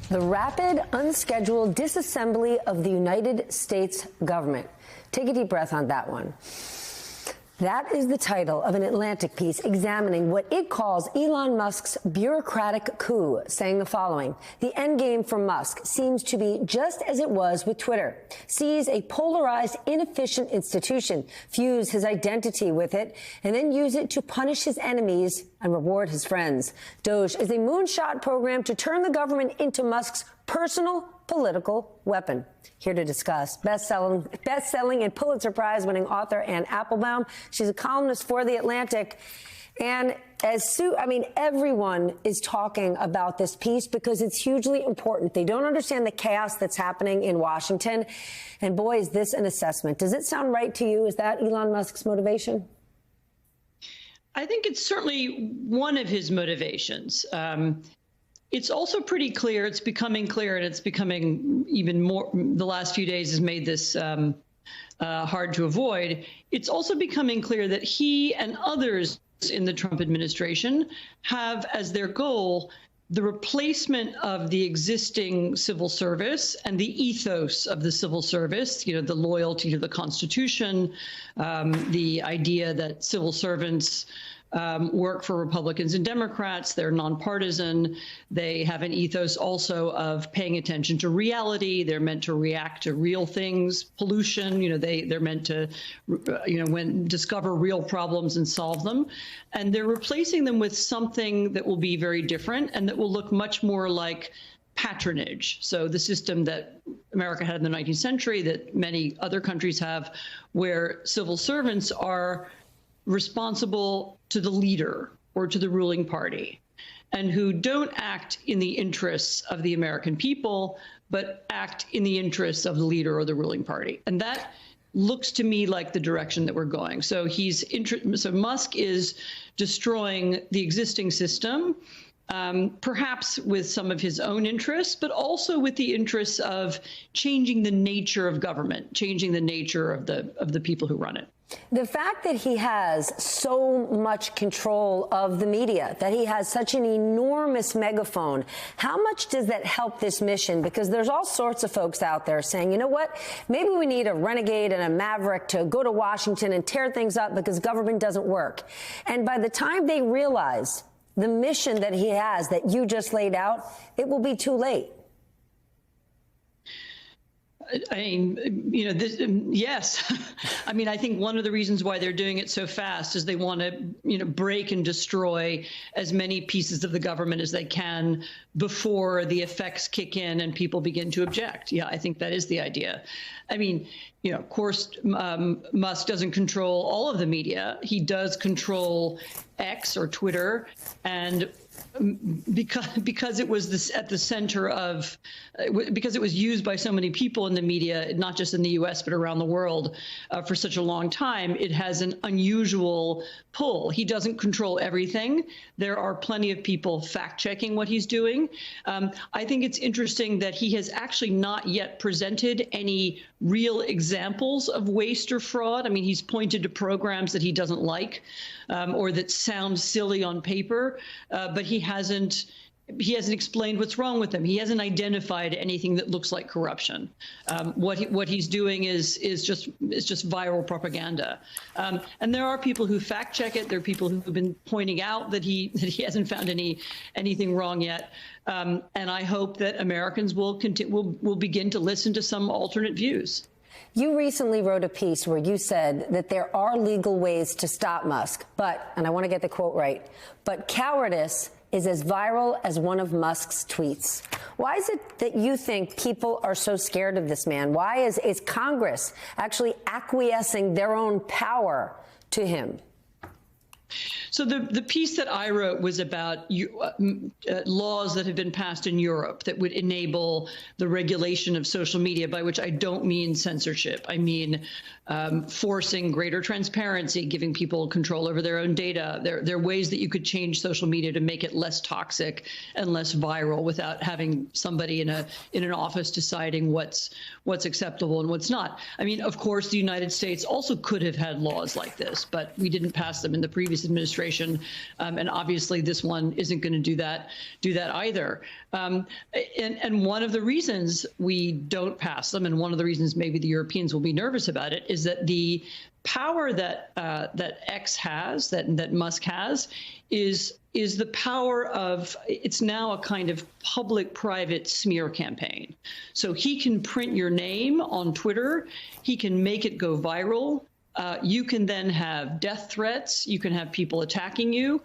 The rapid, unscheduled disassembly of the United States government. Take a deep breath on that one. That is the title of an Atlantic piece examining what it calls Elon Musk's bureaucratic coup, saying the following. The endgame for Musk seems to be just as it was with Twitter. Seize a polarized, inefficient institution, fuse his identity with it, and then use it to punish his enemies and reward his friends. Doge is a moonshot program to turn the government into Musk's personal political weapon. Here to discuss best-selling and Pulitzer Prize-winning author Anne Applebaum. She's a columnist for The Atlantic. And everyone is talking about this piece because it's hugely important. They don't understand the chaos that's happening in Washington. And boy, is this an assessment. Does it sound right to you? Is that Elon Musk's motivation? I think it's certainly one of his motivations. It's also pretty clear, it's becoming clear, and it's becoming even more, the last few days has made this hard to avoid. It's also becoming clear that he and others in the Trump administration have as their goal the replacement of the existing civil service and the ethos of the civil service, the loyalty to the Constitution, the idea that civil servants work for Republicans and Democrats. They're nonpartisan. They have an ethos also of paying attention to reality. They're meant to react to real things, pollution. They're meant to, discover real problems and solve them. And they're replacing them with something that will be very different and that will look much more like patronage. So the system that America had in the 19th century, that many other countries have, where civil servants are responsible to the leader or to the ruling party, and who don't act in the interests of the American people, but act in the interests of the leader or the ruling party. And that looks to me like the direction that we're going. So Musk is destroying the existing system, perhaps with some of his own interests, but also with the interests of changing the nature of government, changing the nature of the people who run it. The fact that he has so much control of the media, that he has such an enormous megaphone, how much does that help this mission? Because there's all sorts of folks out there saying, you know what, maybe we need a renegade and a maverick to go to Washington and tear things up because government doesn't work. And by the time they realize the mission that he has that you just laid out, it will be too late. I mean, yes. I mean, I think one of the reasons why they're doing it so fast is they want to, break and destroy as many pieces of the government as they can before the effects kick in and people begin to object. Yeah, I think that is the idea. I mean, of course, Musk doesn't control all of the media. He does control X or Twitter, and because it was at the center of, because it was used by so many people in the media, not just in the U.S., but around the world for such a long time, it has an unusual pull. He doesn't control everything. There are plenty of people fact-checking what he's doing. I think it's interesting that he has actually not yet presented any real examples of waste or fraud. I mean, he's pointed to programs that he doesn't like or that sound silly on paper, but he hasn't explained what's wrong with them. He hasn't identified anything that looks like corruption. What he's doing is just viral propaganda. And there are people who fact check it. There are people who've been pointing out that he hasn't found anything wrong yet. And I hope that Americans will begin to listen to some alternate views. You recently wrote a piece where you said that there are legal ways to stop Musk, but, and I want to get the quote right, but cowardice is as viral as one of Musk's tweets. Why is it that you think people are so scared of this man? Why is Congress actually acquiescing their own power to him? So the piece that I wrote was about laws that have been passed in Europe that would enable the regulation of social media, by which I don't mean censorship. I mean forcing greater transparency, giving people control over their own data. There are ways that you could change social media to make it less toxic and less viral without having somebody in an office deciding what's acceptable and what's not. I mean, of course, the United States also could have had laws like this, but we didn't pass them in the previous previous administration, and obviously this one isn't going to do that either. And one of the reasons we don't pass them, and one of the reasons maybe the Europeans will be nervous about it, is that the power that X has, that Musk has, is the power of, it's now a kind of public-private smear campaign. So he can print your name on Twitter, he can make it go viral. You can then have death threats. You can have people attacking you.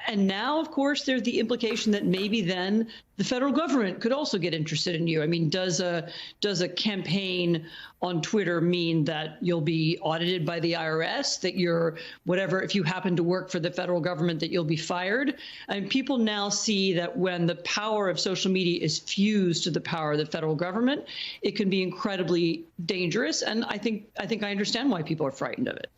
And now, of course, there's the implication that maybe then the federal government could also get interested in you. I mean, does a campaign on Twitter mean that you'll be audited by the IRS, that you're whatever, if you happen to work for the federal government, that you'll be fired? And people now see that when the power of social media is fused to the power of the federal government, it can be incredibly dangerous. And I think I understand why people are frightened of it.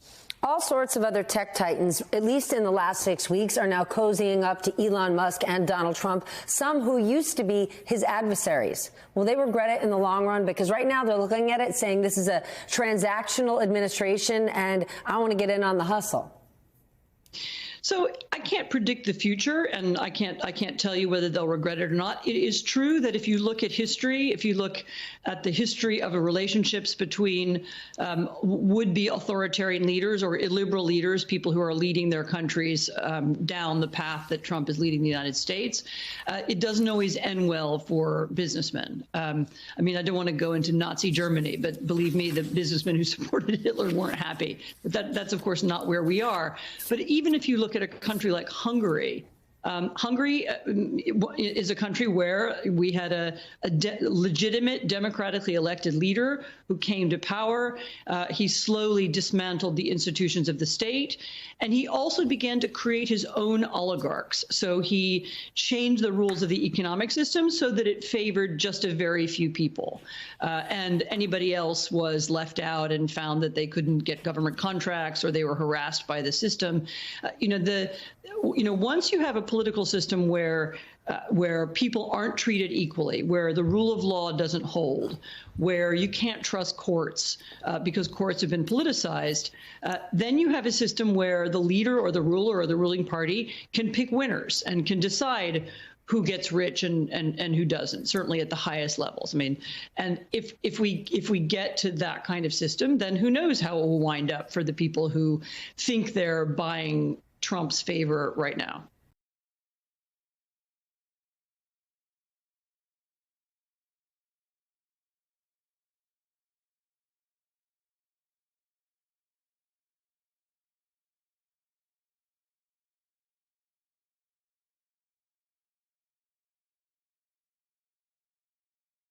All sorts of other tech titans, at least in the last 6 weeks, are now cozying up to Elon Musk and Donald Trump, some who used to be his adversaries. Will they regret it in the long run? Because right now they're looking at it saying this is a transactional administration and I want to get in on the hustle. So I can't predict the future, and I can't tell you whether they'll regret it or not. It is true that if you look at history, if you look at the history of relationships between would-be authoritarian leaders or illiberal leaders, people who are leading their countries down the path that Trump is leading the United States, it doesn't always end well for businessmen. I mean, I don't want to go into Nazi Germany, but believe me, the businessmen who supported Hitler weren't happy. But that's, of course, not where we are. But even if you look at a country like Hungary, Hungary is a country where we had a legitimate, democratically elected leader who came to power. He slowly dismantled the institutions of the state, and he also began to create his own oligarchs. So he changed the rules of the economic system so that it favored just a very few people, and anybody else was left out and found that they couldn't get government contracts or they were harassed by the system. Once you have a political system where people aren't treated equally, where the rule of law doesn't hold, where you can't trust courts because courts have been politicized, then you have a system where the leader or the ruler or the ruling party can pick winners and can decide who gets rich and who doesn't, certainly at the highest levels. I mean, and if we get to that kind of system, then who knows how it will wind up for the people who think they're buying Trump's favor right now.